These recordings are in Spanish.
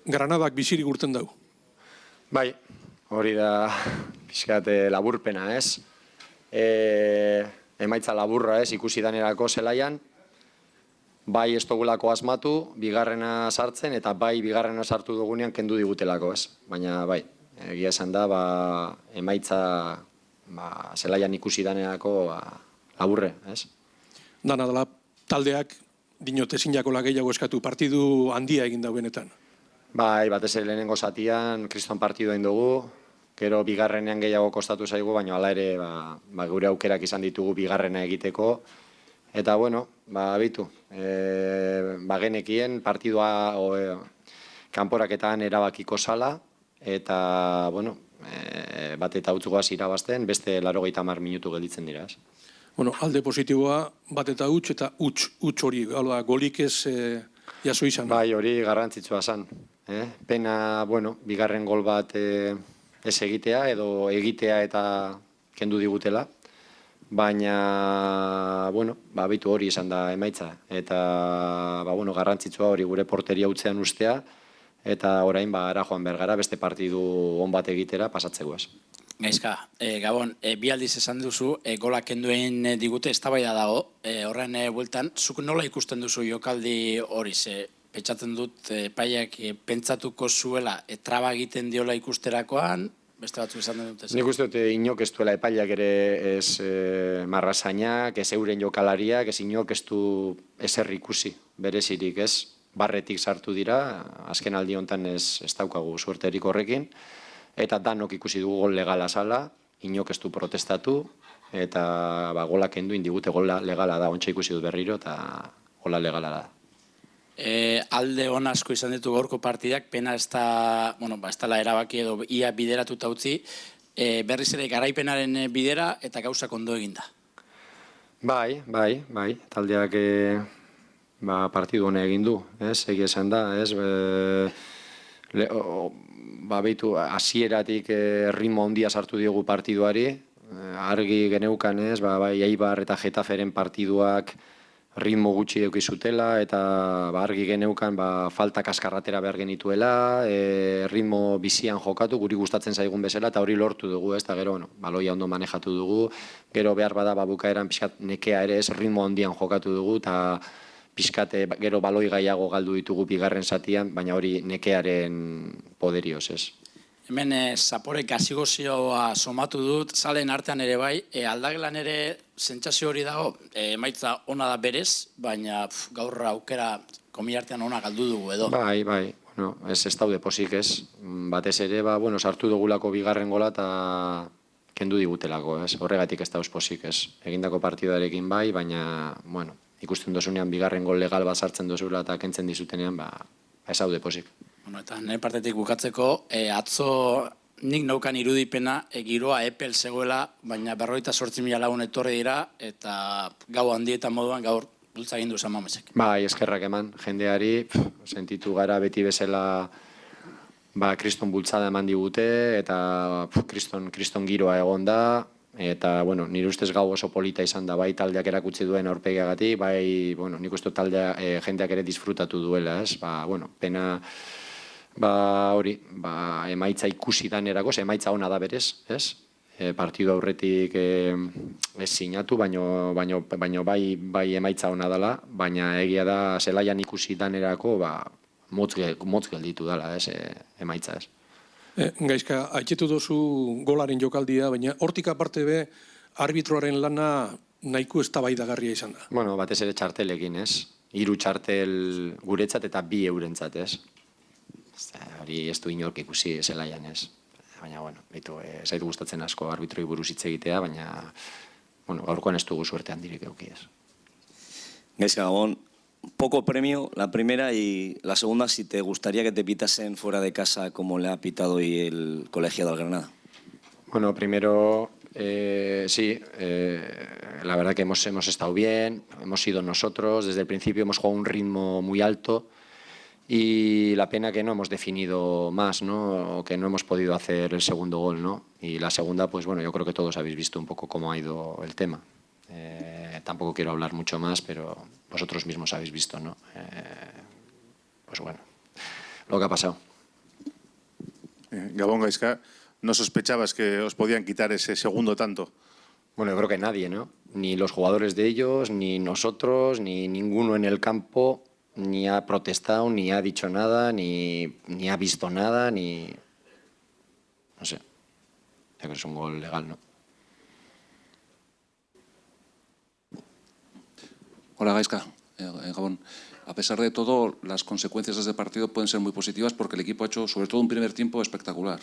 Granadak bizirik urten dau. Bai, hori da pixkat laburpena, ez? Emaitza laburra, ez? Ikusi danerako zelaian, bai ez dugulako asmatu, bigarrena sartzen, eta bai bigarrena sartu dugunean kendu digutelako, ez? Baina bai, egia esan da, emaitza zelaian ikusi danerako laburre, ez? Dana dela taldeak dinot ezin jakola gehiago eskatu, partidu handia egin da benetan. Bai, batez ere lehenengo zatian, kriston partidu egin dugu, gero bigarrenean gehiago kostatu zaigu, baina hala ere gure aukerak izan ditugu bigarrena egiteko. Eta, bueno, abitu, genekien partidua kanporaketan erabakiko zala, eta, bueno, bat eta utzugoaz irabazten, beste 80 minutu gelditzen dira, ez? Bueno, alde positiboa, bat eta huts hori, golik ez jaso izan. Bai, hori garrantzitsua zan. Pena, bueno, bigarren gol bat ez egitea, edo egitea eta kendu digutela. Baina, bueno, abitu hori izan da emaitza. Eta, bueno, garrantzitsua hori gure porteria utzean ustea, eta orain, ara joan bergara, beste partidu on bat egitera pasatzeko ez. Gaizka, Gabon, bi aldiz esan duzu, golak kenduen digute eztabaida dago, horren bueltan, zuk nola ikusten duzu jokaldi hori, pentsatzen dut epaiak pentsatuko zuela traba egiten diola ikusterakoan, beste batzuk esan dut ez? Nik uste dut inok ez duela epaiak ere ez marrazainak, ez euren jokalariak, ez inok ez du ezer ikusi, berezirik ez, barretik sartu dira, azken aldi honetan ez daukagu suerterik horrekin, eta danok ikusi dugu gol legala zala, inok ez du protestatu, eta golak kendu indigute gola legala da, ontsa ikusi dut berriro, eta gola legala da. Alde hon asko izan ditu gaurko partidak, pena ez dela erabaki edo ia bideratuta utzi, berriz ere garaipenaren bidera eta gauzak ondo eginda. Bai, taldeak partidu hone egin du, egia esan da, behitu, hasieratik ritmo handia sartu diogu partiduari, argi geneukan Eibar eta Getaferen partiduak ritmo gutxi eukizutela, eta argi geneukan falta kaskarratera behar genituela, ritmo bizian jokatu, guri gustatzen zaigun bezala, eta hori lortu dugu, eta gero, baloia ondo manejatu dugu, gero behar bada bukaeran pixkat nekea ere ez ritmo handian jokatu dugu, eta pixkat gero baloi gaiago galdu ditugu bigarren zatian, baina hori nekearen poderioz, ez. Hemen Zapore gasigozioa somatu dut, zalen artean ere bai, aldagelan ere sentsazio hori dago, emaitza ona da berez, baina gaur aukera komi artean ona galdu dugu edo. Bai, ez daude posik ez, batez ere, sartu dugulako bigarren gola eta kendu digutelako, ez, horregatik ez dauz posik ez, egindako partidarekin bai, baina, ikusten dozunean bigarren gol legal bat sartzen dozula eta kentzen dizutenean, ez haude posik. Eta nire partetik bukatzeko, atzo nik naukan irudipena, giroa epel zegoela, baina 58.000 lagun etorri dira, eta gau handietan moduan gaur bultza egin du San Mamesek. Bai, eskerrak eman, jendeari, sentitu gara beti bezala kriston bultzada eman digute, eta kriston giroa egon da, eta, nire ustez gau oso polita izan da, bai taldeak erakutsi duen aurpegiagatik, bai, nik uste jendeak ere disfrutatu duela, ez, pena, hori, emaitza ikusi danerako, emaitza ona da berez, ez, partidu aurretik ez sinatu, baina bai emaitza ona dela, baina egia da zelaian ikusi danerako, motz gelditu dela, ez, emaitza, ez. Gaizka, haitxetu dozu golaren jokaldia, baina hortik aparte be, arbitroaren lana nahiko eztabaidagarria izan da. Batez ere txartelekin, ez? 3 txartel guretzat eta 2 eurentzat, ez? Hori ez du inork ikusi zelaian, ez? Baina, zaitu gustatzen asko arbitroi buruz hitz egitea, baina, gaurkoan ez dugu suerte handirik euki, ez. Gaizka, Gabon, poco premio, la primera, y la segunda, si te gustaría que te pitasen fuera de casa como le ha pitado hoy el colegiado al Granada. Primero, sí, la verdad que hemos estado bien, hemos sido nosotros, desde el principio hemos jugado a un ritmo muy alto y la pena que no hemos definido más, ¿no? O que no hemos podido hacer el segundo gol, ¿no? Y la segunda, pues yo creo que todos habéis visto un poco cómo ha ido el tema. Tampoco quiero hablar mucho más, pero vosotros mismos habéis visto, ¿no? Lo que ha pasado. Gabón, Gaizka, ¿no sospechabas que os podían quitar ese segundo tanto? Bueno, yo creo que nadie, ¿no? Ni los jugadores de ellos, ni nosotros, ni ninguno en el campo, ni ha protestado, ni ha dicho nada, ni ha visto nada, ni... No sé. Creo que es un gol legal, ¿no? Hola, Gaizka. Gabón. A pesar de todo, las consecuencias de este partido pueden ser muy positivas porque el equipo ha hecho, sobre todo, un primer tiempo espectacular.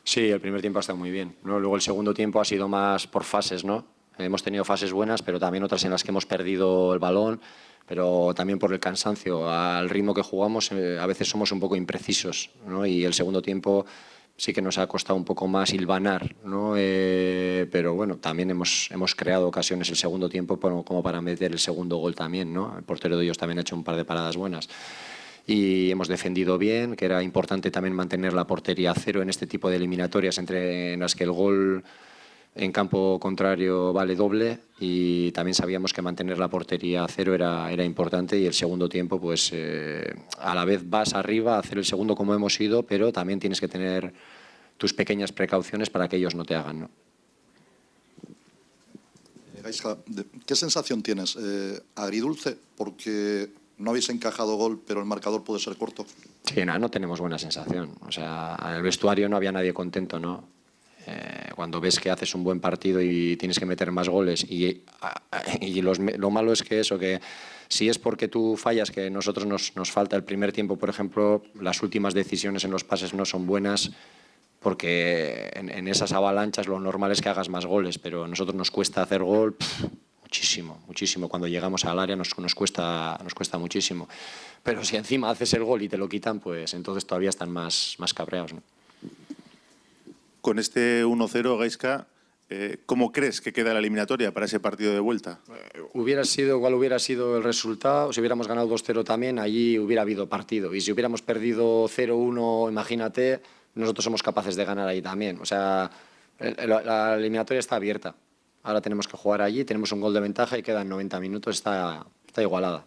Sí, el primer tiempo ha estado muy bien, ¿no? Luego el segundo tiempo ha sido más por fases, ¿no? Hemos tenido fases buenas, pero también otras en las que hemos perdido el balón, pero también por el cansancio. Al ritmo que jugamos, a veces somos un poco imprecisos, ¿no? Y el segundo tiempo sí que nos ha costado un poco más hilvanar, ¿no? Pero bueno, también hemos creado ocasiones el segundo tiempo como para meter el segundo gol también, ¿no? El portero de ellos también ha hecho un par de paradas buenas. Y hemos defendido bien, que era importante también mantener la portería a cero en este tipo de eliminatorias en las que el gol en campo contrario vale doble, y también sabíamos que mantener la portería a cero era importante, y el segundo tiempo pues a la vez vas arriba a hacer el segundo como hemos ido, pero también tienes que tener tus pequeñas precauciones para que ellos no te hagan, ¿no? Gaizka, ¿qué sensación tienes? ¿Agridulce? Porque no habéis encajado gol, pero el marcador puede ser corto. Sí, no tenemos buena sensación. O sea, en el vestuario no había nadie contento, ¿no? Cuando ves que haces un buen partido y tienes que meter más goles y lo malo es que eso, que si es porque tú fallas, que nosotros nos falta el primer tiempo, por ejemplo, las últimas decisiones en los pases no son buenas, porque en esas avalanchas lo normal es que hagas más goles, pero a nosotros nos cuesta hacer gol muchísimo. Cuando llegamos al área nos cuesta muchísimo. Pero si encima haces el gol y te lo quitan, pues entonces todavía están más cabreados, ¿no? Con este 1-0, Gaizka, ¿cómo crees que queda la eliminatoria para ese partido de vuelta? Igual hubiera sido el resultado, si hubiéramos ganado 2-0 también, allí hubiera habido partido. Y si hubiéramos perdido 0-1, imagínate, nosotros somos capaces de ganar ahí también. O sea, la eliminatoria está abierta. Ahora tenemos que jugar allí, tenemos un gol de ventaja y quedan 90 minutos, está igualada.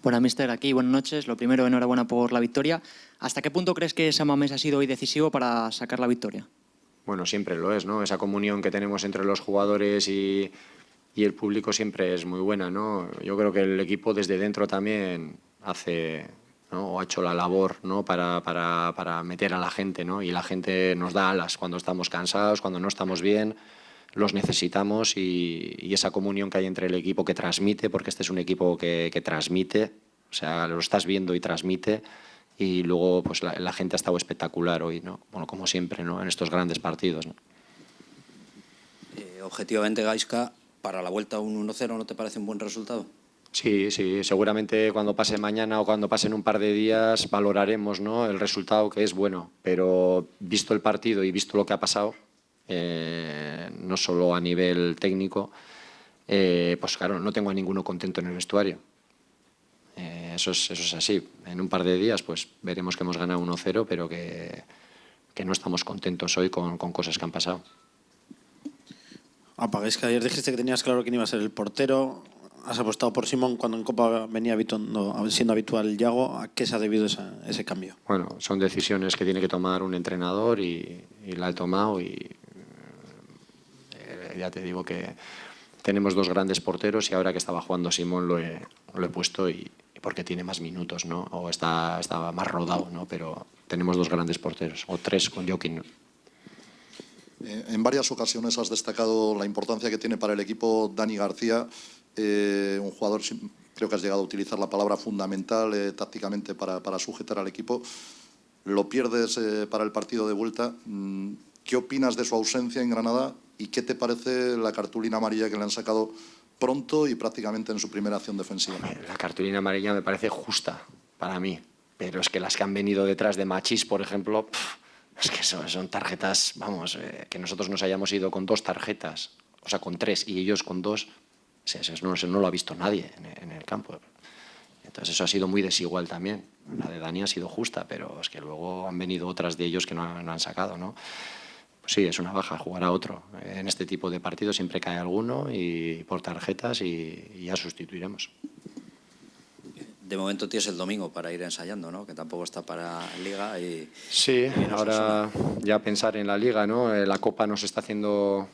Buenas, mister. Aquí, buenas noches. Lo primero, enhorabuena por la victoria. ¿Hasta qué punto crees que San Mamés ha sido hoy decisivo para sacar la victoria? Bueno, siempre lo es, ¿no? Esa comunión que tenemos entre los jugadores y el público siempre es muy buena, ¿no? Yo creo que el equipo desde dentro también hace, ¿no? O ha hecho la labor, ¿no? para meter a la gente, ¿no? Y la gente nos da alas cuando estamos cansados, cuando no estamos bien, los necesitamos, y esa comunión que hay entre el equipo que transmite, porque este es un equipo que transmite, o sea, lo estás viendo y transmite, y luego pues la gente ha estado espectacular hoy, ¿no? Bueno, como siempre, ¿no? En estos grandes partidos, ¿no? Objetivamente, Gaizka, para la vuelta un 1-0, ¿no te parece un buen resultado? Sí, seguramente cuando pase mañana o cuando pasen un par de días valoraremos, ¿no? El resultado, que es bueno, pero visto el partido y visto lo que ha pasado, no solo a nivel técnico, pues claro, no tengo a ninguno contento en el vestuario. Eso es así. En un par de días pues veremos que hemos ganado 1-0, pero que no estamos contentos hoy con cosas que han pasado. Gaizka, ayer dijiste que tenías claro quién iba a ser el portero. Has apostado por Simón cuando en Copa venía siendo habitual Yago. ¿A qué se ha debido ese cambio? Bueno, son decisiones que tiene que tomar un entrenador y la he tomado, y ya te digo que tenemos dos grandes porteros, y ahora que estaba jugando Simón lo he puesto y porque tiene más minutos, ¿no? O está más rodado, ¿no? Pero tenemos dos grandes porteros, o tres con Jokin, ¿no? En varias ocasiones has destacado la importancia que tiene para el equipo Dani García, un jugador, creo que has llegado a utilizar la palabra fundamental tácticamente para sujetar al equipo. Lo pierdes para el partido de vuelta. ¿Qué opinas de su ausencia en Granada y qué te parece la cartulina amarilla que le han sacado pronto y prácticamente en su primera acción defensiva? La cartulina amarilla me parece justa para mí, pero es que las que han venido detrás de Machís, por ejemplo, es que son tarjetas, vamos, que nosotros nos hayamos ido con 2 tarjetas, o sea, con 3 y ellos con 2, eso no lo ha visto nadie en el campo. Entonces eso ha sido muy desigual también. La de Dani ha sido justa, pero es que luego han venido otras de ellos que no han sacado, ¿no? Pues sí, es una baja, jugará otro. En este tipo de partidos siempre cae alguno y por tarjetas, y ya sustituiremos. de momento tienes el domingo para ir ensayando, ¿no? Que tampoco está para Liga y... Sí, y viene ahora ya pensar en la Liga, ¿no? La Copa nos está haciendo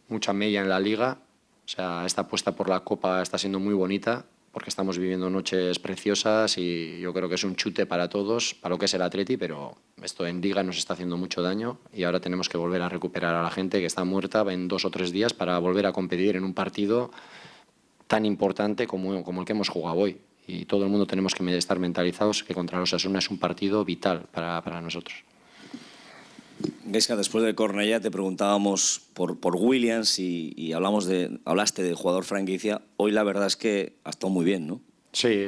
mucha mella en la Liga. O sea, esta apuesta por la Copa está siendo muy bonita porque estamos viviendo noches preciosas y yo creo que es un chute para todos, para lo que es el Atleti, pero esto en Liga nos está haciendo mucho daño y ahora tenemos que volver a recuperar a la gente que está muerta en 2 o 3 días para volver a competir en un partido tan importante como el que hemos jugado hoy. Y todo el mundo tenemos que estar mentalizados que contra los Osasuna es un partido vital para nosotros. Gaizka, después del Cornellá te preguntábamos por Williams y hablaste del jugador franquicia. Hoy la verdad es que ha estado muy bien, ¿no? Sí,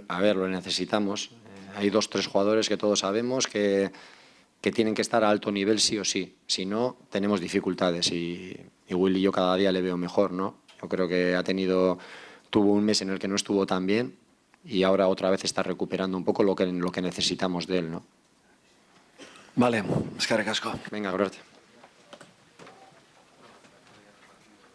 a ver, lo necesitamos. Hay 2 o 3 jugadores que todos sabemos que tienen que estar a alto nivel sí o sí. Si no, tenemos dificultades y Willy yo cada día le veo mejor, ¿no? Yo creo que tuvo un mes en el que no estuvo tan bien y ahora otra vez está recuperando un poco lo que necesitamos de él, ¿no? Vale, eskerrik asko. Venga, Grote.